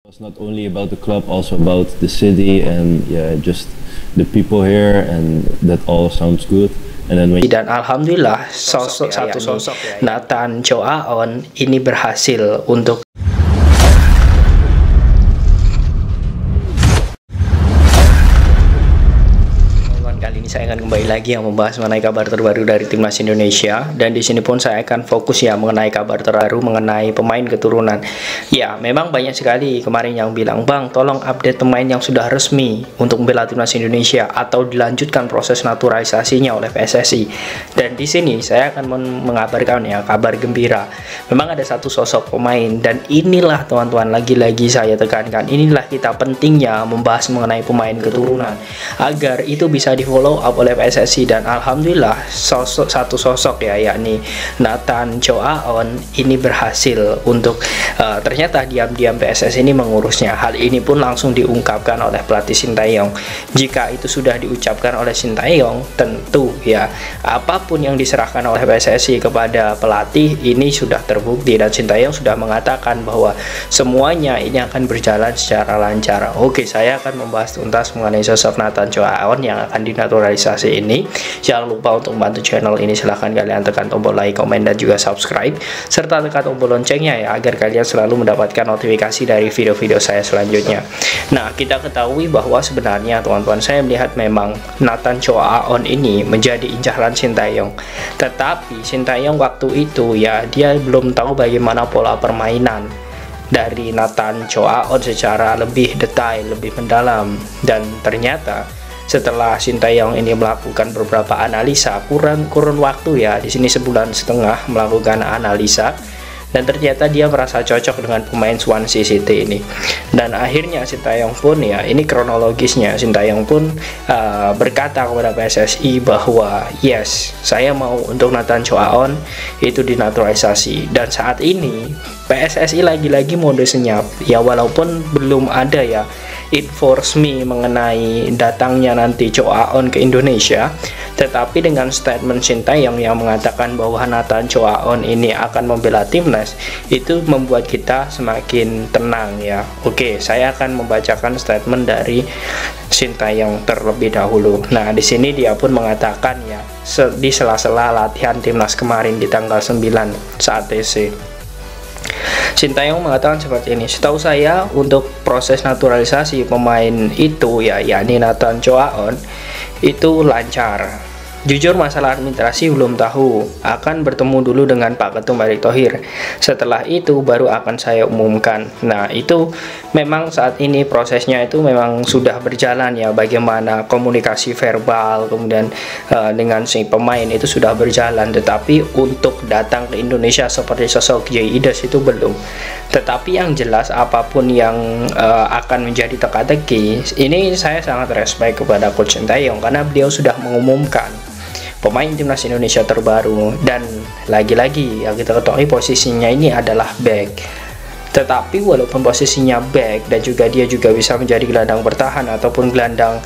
It's not only about the club, also about the city and yeah, just the people here, and that all sounds good. And then when Dan alhamdulillah satu sosok Nathan Chow Aon ini berhasil untuk kali ini saya akan kembali lagi yang membahas mengenai kabar terbaru dari timnas Indonesia, dan di sini pun saya akan fokus ya mengenai kabar terbaru mengenai pemain keturunan. Ya, memang banyak sekali kemarin yang bilang, "Bang, tolong update pemain yang sudah resmi untuk membela timnas Indonesia atau dilanjutkan proses naturalisasinya oleh PSSI." Dan di sini saya akan mengabarkan ya kabar gembira. Memang ada satu sosok pemain, dan inilah teman-teman, lagi-lagi saya tekankan, inilah kita pentingnya membahas mengenai pemain keturunan agar itu bisa di follow up oleh PSSI. Dan alhamdulillah satu sosok ya, yakni Nathan Chow Aon ini berhasil untuk ternyata diam-diam PSSI ini mengurusnya. Hal ini pun langsung diungkapkan oleh pelatih Sintayong. Jika itu sudah diucapkan oleh Sintayong, tentu ya apapun yang diserahkan oleh PSSI kepada pelatih ini sudah terbukti, dan Sintayong sudah mengatakan bahwa semuanya ini akan berjalan secara lancar. Oke, saya akan membahas tuntas mengenai sosok Nathan Chow Aon yang akan dinaturalisasi ini. Jangan lupa untuk membantu channel ini, silahkan kalian tekan tombol like, komen, dan juga subscribe, serta tekan tombol loncengnya ya agar kalian selalu mendapatkan notifikasi dari video-video saya selanjutnya. Nah, kita ketahui bahwa sebenarnya teman-teman, saya melihat memang Nathan Chow Aon ini menjadi incaran Sintayong, tetapi Sintayong waktu itu ya dia belum tahu bagaimana pola permainan dari Nathan Chow Aon secara lebih detail, lebih mendalam. Dan ternyata setelah Sintayong ini melakukan beberapa analisa, kurun waktu ya di sini sebulan setengah melakukan analisa, dan ternyata dia merasa cocok dengan pemain Swansea City ini. Dan akhirnya Sintayong pun ya, ini kronologisnya, Sintayong pun berkata kepada PSSI bahwa yes, saya mau untuk Nathan Chow Aon itu dinaturalisasi. Dan saat ini PSSI lagi-lagi mode senyap ya, walaupun belum ada ya info resmi mengenai datangnya nanti Chow Aon ke Indonesia, tetapi dengan statement Sintayong yang mengatakan bahwa Nathan Chow Aon ini akan membela timnas, itu membuat kita semakin tenang ya. Oke, saya akan membacakan statement dari Sintayong terlebih dahulu. Nah, di sini dia pun mengatakan ya, di sela-sela latihan timnas kemarin di tanggal 9 saat TC, Sintayong mengatakan seperti ini, "Setahu saya untuk proses naturalisasi pemain itu ya, yakni Nathan Chow Aon itu lancar. Jujur masalah administrasi belum tahu, akan bertemu dulu dengan Pak Ketum Erick Thohir. Setelah itu baru akan saya umumkan." Nah, itu memang saat ini prosesnya itu memang sudah berjalan ya, bagaimana komunikasi verbal kemudian dengan si pemain itu sudah berjalan, tetapi untuk datang ke Indonesia seperti sosok Jay Idas itu belum. Tetapi yang jelas apapun yang akan menjadi teka-teki, ini saya sangat respect kepada Coach Sintayong karena beliau sudah mengumumkan pemain timnas Indonesia terbaru, dan lagi-lagi yang kita ketahui posisinya ini adalah back. Tetapi walaupun posisinya back dan juga dia juga bisa menjadi gelandang bertahan ataupun gelandang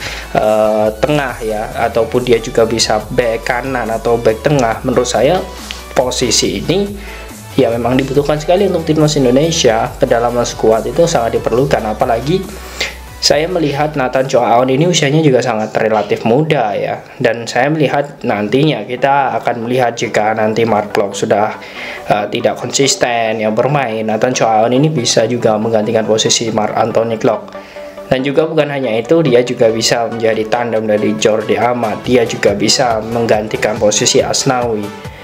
tengah ya, ataupun dia juga bisa back kanan atau back tengah, menurut saya posisi ini ya memang dibutuhkan sekali untuk timnas Indonesia. Kedalaman skuad itu sangat diperlukan, apalagi saya melihat Nathan Chow Aon ini usianya juga sangat relatif muda ya, dan saya melihat nantinya kita akan melihat jika nanti Mark Klok sudah tidak konsisten yang bermain, Nathan Chow Aon ini bisa juga menggantikan posisi Marc Anthony Klok. Dan juga bukan hanya itu, dia juga bisa menjadi tandem dari Jordi Amat, dia juga bisa menggantikan posisi Asnawi.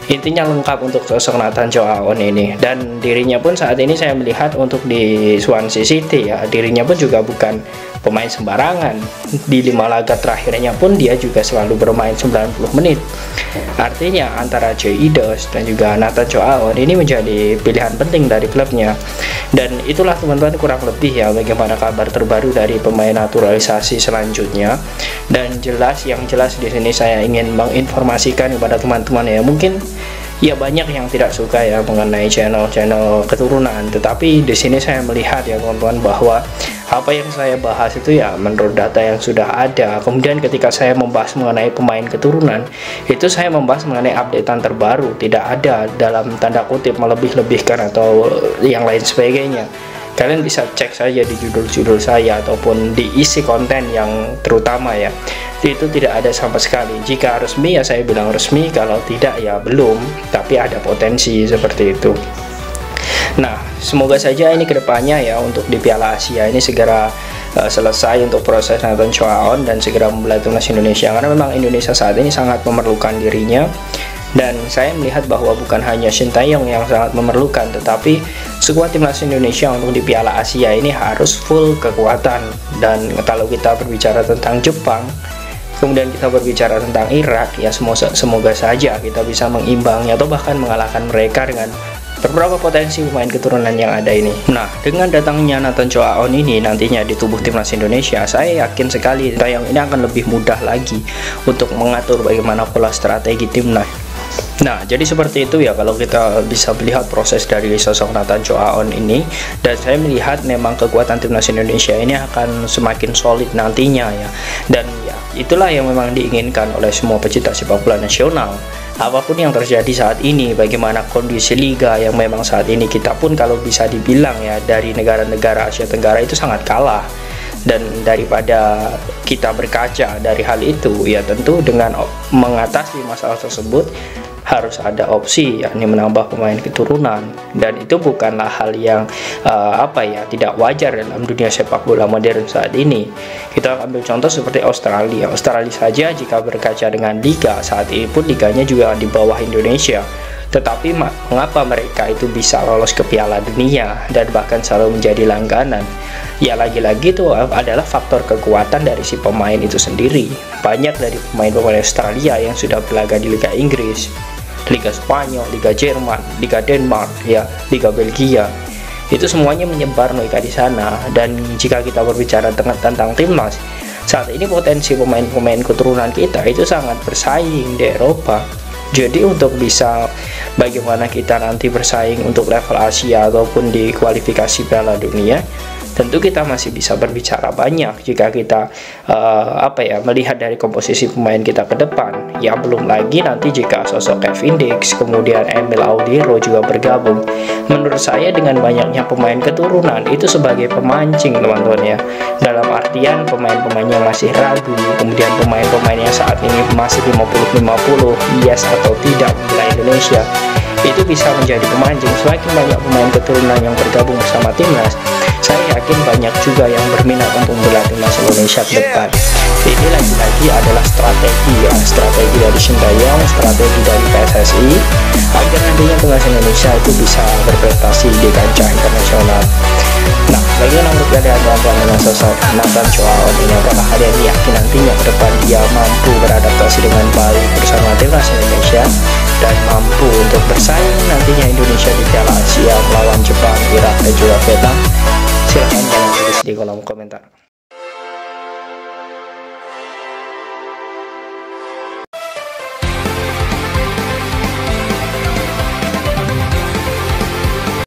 Intinya lengkap untuk sosok Nathan Chow Aon ini, dan dirinya pun saat ini saya melihat untuk di Swansea City ya, dirinya pun juga bukan pemain sembarangan. Di 5 laga terakhirnya pun dia juga selalu bermain 90 menit. Artinya antara Jay Idas dan juga Nathan Chow Aon ini menjadi pilihan penting dari klubnya. Dan itulah teman-teman kurang lebih ya bagaimana kabar terbaru dari pemain naturalisasi selanjutnya. Dan yang jelas di sini saya ingin menginformasikan kepada teman-teman ya, mungkin ya banyak yang tidak suka ya mengenai channel-channel keturunan, tetapi di sini saya melihat ya teman-teman bahwa apa yang saya bahas itu ya menurut data yang sudah ada. Kemudian ketika saya membahas mengenai pemain keturunan, itu saya membahas mengenai updatean terbaru, tidak ada dalam tanda kutip melebih-lebihkan atau yang lain sebagainya. Kalian bisa cek saja di judul-judul saya ataupun di isi konten yang terutama ya. Itu tidak ada sama sekali. Jika resmi ya saya bilang resmi, kalau tidak ya belum, tapi ada potensi seperti itu. Nah, semoga saja ini kedepannya ya untuk di Piala Asia ini segera selesai untuk proses Nathan Choaon dan segera memulai timnas Indonesia, karena memang Indonesia saat ini sangat memerlukan dirinya. Dan saya melihat bahwa bukan hanya Shin Tae-yong yang sangat memerlukan, tetapi skuad timnas Indonesia untuk di Piala Asia ini harus full kekuatan. Dan kalau kita berbicara tentang Jepang, kemudian kita berbicara tentang Irak, ya semoga saja kita bisa mengimbangnya atau bahkan mengalahkan mereka dengan beberapa potensi pemain keturunan yang ada ini. Nah, dengan datangnya Nathan Choaon ini nantinya di tubuh timnas Indonesia, saya yakin sekali Taeyong ini akan lebih mudah lagi untuk mengatur bagaimana pola strategi timnas. Nah, jadi seperti itu ya kalau kita bisa melihat proses dari sosok Nathan Choaon ini, dan saya melihat memang kekuatan timnas Indonesia ini akan semakin solid nantinya ya. Dan ya itulah yang memang diinginkan oleh semua pecinta sepak bola nasional. Apapun yang terjadi saat ini, bagaimana kondisi liga yang memang saat ini kita pun kalau bisa dibilang ya dari negara-negara Asia Tenggara itu sangat kalah. Dan daripada kita berkaca dari hal itu, ya tentu dengan mengatasi masalah tersebut harus ada opsi, yakni menambah pemain keturunan. Dan itu bukanlah hal yang tidak wajar dalam dunia sepak bola modern saat ini. Kita ambil contoh seperti Australia saja, jika berkaca dengan liga saat ini pun liganya juga di bawah Indonesia, tetapi mengapa mereka itu bisa lolos ke Piala Dunia dan bahkan selalu menjadi langganan? Ya lagi-lagi itu adalah faktor kekuatan dari si pemain itu sendiri. Banyak dari pemain-pemain Australia yang sudah berlaga di Liga Inggris, Liga Spanyol, Liga Jerman, Liga Denmark, ya, Liga Belgia. Itu semuanya menyebar mereka di sana. Dan jika kita berbicara tentang timnas, saat ini potensi pemain-pemain keturunan kita itu sangat bersaing di Eropa. Jadi untuk bisa bagaimana kita nanti bersaing untuk level Asia ataupun di kualifikasi Piala Dunia, tentu kita masih bisa berbicara banyak jika kita melihat dari komposisi pemain kita ke depan. Ya belum lagi nanti jika sosok Kevin Dix kemudian Emil Audero juga bergabung. Menurut saya dengan banyaknya pemain keturunan itu sebagai pemancing teman-teman ya, dalam artian pemain-pemain yang masih ragu, kemudian pemain-pemain yang saat ini masih 50-50 yes atau tidak membela Indonesia, itu bisa menjadi pemancing. Semakin banyak pemain keturunan yang bergabung bersama timnas, saya yakin banyak juga yang berminat untuk membela timnas Indonesia ke depan. Ini lagi-lagi adalah strategi dari Shin Tae-yong, strategi dari PSSI agar nantinya timnas Indonesia itu bisa berprestasi di kancah internasional. Nah, bagaimana menurut kalian teman-teman dengan sosok Nathan Choaon ini? Apakah kalian yakin nantinya ke depan dia mampu beradaptasi dengan baik bersama timnas Indonesia dan mampu untuk bersaing nantinya Indonesia di Piala Asia melawan Jepang, Irak, dan juga Vietnam? Silahkan kalian tulis di kolom komentar.